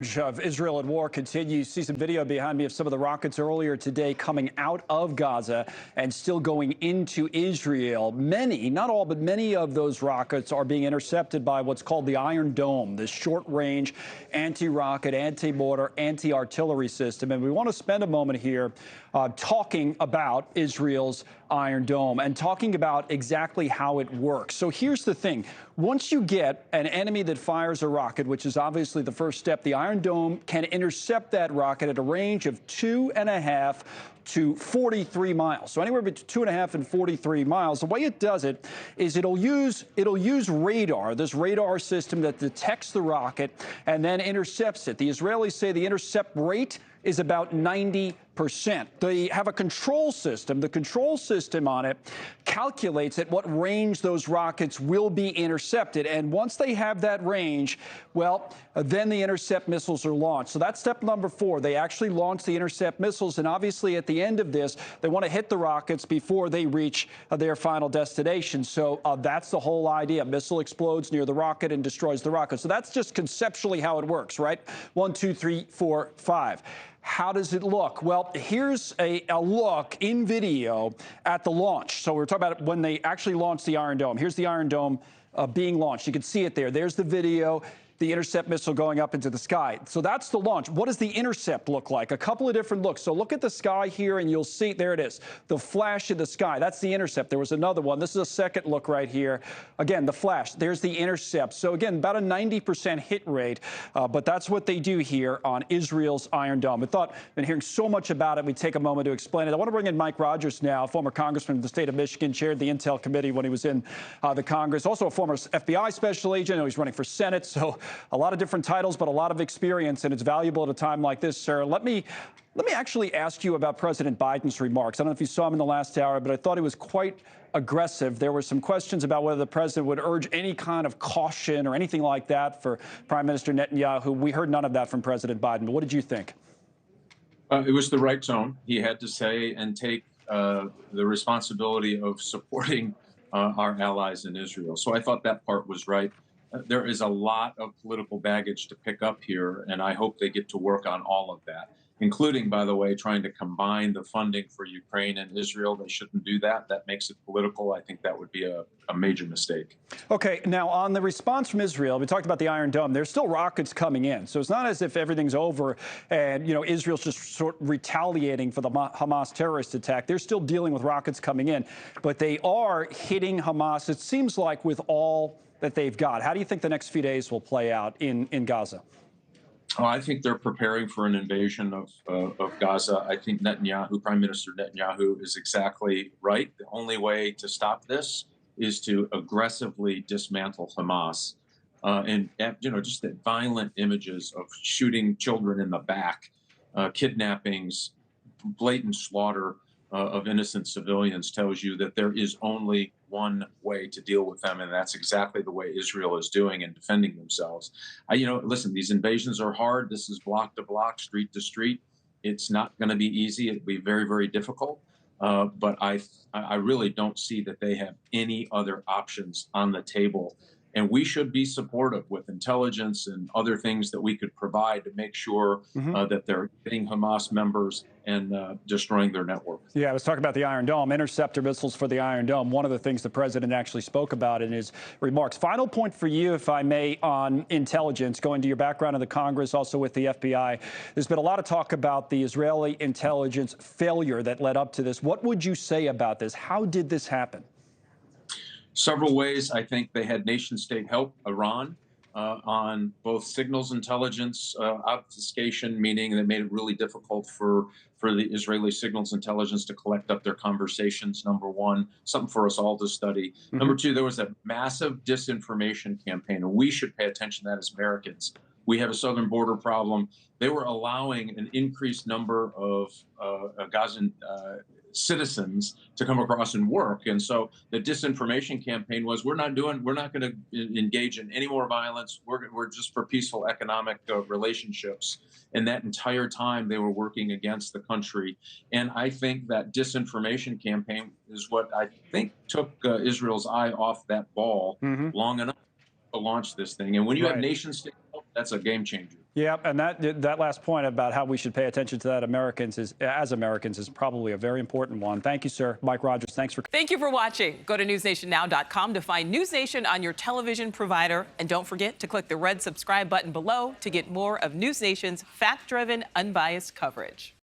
Of Israel at war continues. See some video behind me of some of the rockets earlier today coming out of Gaza and still going into Israel. Many, not all, but many of those rockets are being intercepted by what's called the Iron Dome, this short-range anti-rocket, anti-mortar, anti-artillery system. And we want to spend a moment here talking about Israel's Iron Dome and talking about exactly how it works. So here's the thing. Once you get an enemy that fires a rocket, which is obviously the first step, the Iron Dome can intercept that rocket at a range of 2.5 to 43 miles. So anywhere between 2.5 and 43 miles. The way it does it is it'll use radar, this radar system that detects the rocket and then intercepts it. The Israelis say the intercept rate is about 90%. They have a control system. The control system on it calculates at what range those rockets will be intercepted. And once they have that range, well, then the intercept missiles are launched. So that's step number 4. They actually launch the intercept missiles. And obviously, at the end of this, they want to hit the rockets before they reach their final destination. So that's the whole idea. Missile explodes near the rocket and destroys the rocket. So that's just conceptually how it works, right? 1, 2, 3, 4, 5. How does it look? Well, here's a look in video at the launch. So we're talking about when they actually launched the Iron Dome. Here's the Iron Dome being launched. You can see it there. There's the video. The intercept missile going up into the sky. So that's the launch. What does the intercept look like? A couple of different looks. So look at the sky here, and you'll see, there it is, the flash in the sky. That's the intercept. There was another one. This is a second look right here. Again, the flash. There's the intercept. So again, about a 90% hit rate, but that's what they do here on Israel's Iron Dome. I thought, been hearing so much about it, we'd take a moment to explain it. I want to bring in Mike Rogers now, former congressman of the state of Michigan, chaired the Intel Committee when he was in the Congress, also a former FBI special agent. I know he's running for Senate, so a lot of different titles, but a lot of experience, and it's valuable at a time like this, sir. Let me actually ask you about President Biden's remarks. I don't know if you saw him in the last hour, but I thought he was quite aggressive. There were some questions about whether the president would urge any kind of caution or anything like that for Prime Minister Netanyahu. We heard none of that from President Biden, but what did you think? It was the right tone. He had to say and take the responsibility of supporting our allies in Israel. So I thought that part was right. There is a lot of political baggage to pick up here, and I hope they get to work on all of that, including, by the way, trying to combine the funding for Ukraine and Israel. They shouldn't do that. That makes it political. I think that would be a major mistake. Okay, now on the response from Israel, we talked about the Iron Dome. There's still rockets coming in. So it's not as if everything's over and, you know, Israel's just sort of retaliating for the Hamas terrorist attack. They're still dealing with rockets coming in, but they are hitting Hamas, it seems like, with all that they've got. How do you think the next few days will play out in Gaza? Oh, I think they're preparing for an invasion of Gaza. I think Netanyahu, Prime Minister Netanyahu, is exactly right. The only way to stop this is to aggressively dismantle Hamas. And you know, just the violent images of shooting children in the back, kidnappings, blatant slaughter of innocent civilians tells you that there is only one way to deal with them, and that's exactly the way Israel is doing and defending themselves. You know, listen, these invasions are hard. This is block to block, street to street. It's not going to be easy. It'll be very, very difficult. But I really don't see that they have any other options on the table. And we should be supportive with intelligence and other things that we could provide to make sure that they're getting Hamas members and destroying their network. Yeah, I was talking about the Iron Dome, interceptor missiles for the Iron Dome. One of the things the president actually spoke about in his remarks. Final point for you, if I may, on intelligence, going to your background in the Congress, also with the FBI. There's been a lot of talk about the Israeli intelligence failure that led up to this. What would you say about this? How did this happen? Several ways. I think they had nation-state help, Iran, on both signals intelligence obfuscation, meaning that made it really difficult for the Israeli signals intelligence to collect up their conversations, number one, something for us all to study. Number two, there was a massive disinformation campaign, and we should pay attention to that as Americans. We have a southern border problem. They were allowing an increased number of Gazan citizens to come across and work. And so the disinformation campaign was, we're not going to engage in any more violence. We're just for peaceful economic relationships. And that entire time they were working against the country. And I think that disinformation campaign is what I think took Israel's eye off that ball long enough to launch this thing. And when you have nation state help, that's a game changer. Yeah, and that last point about how we should pay attention to that as Americans is probably a very important one. Thank you, sir. Mike Rogers, thanks for. Thank you for watching. Go to newsnationnow.com to find News Nation on your television provider. And don't forget to click the red subscribe button below to get more of News Nation's fact-driven, unbiased coverage.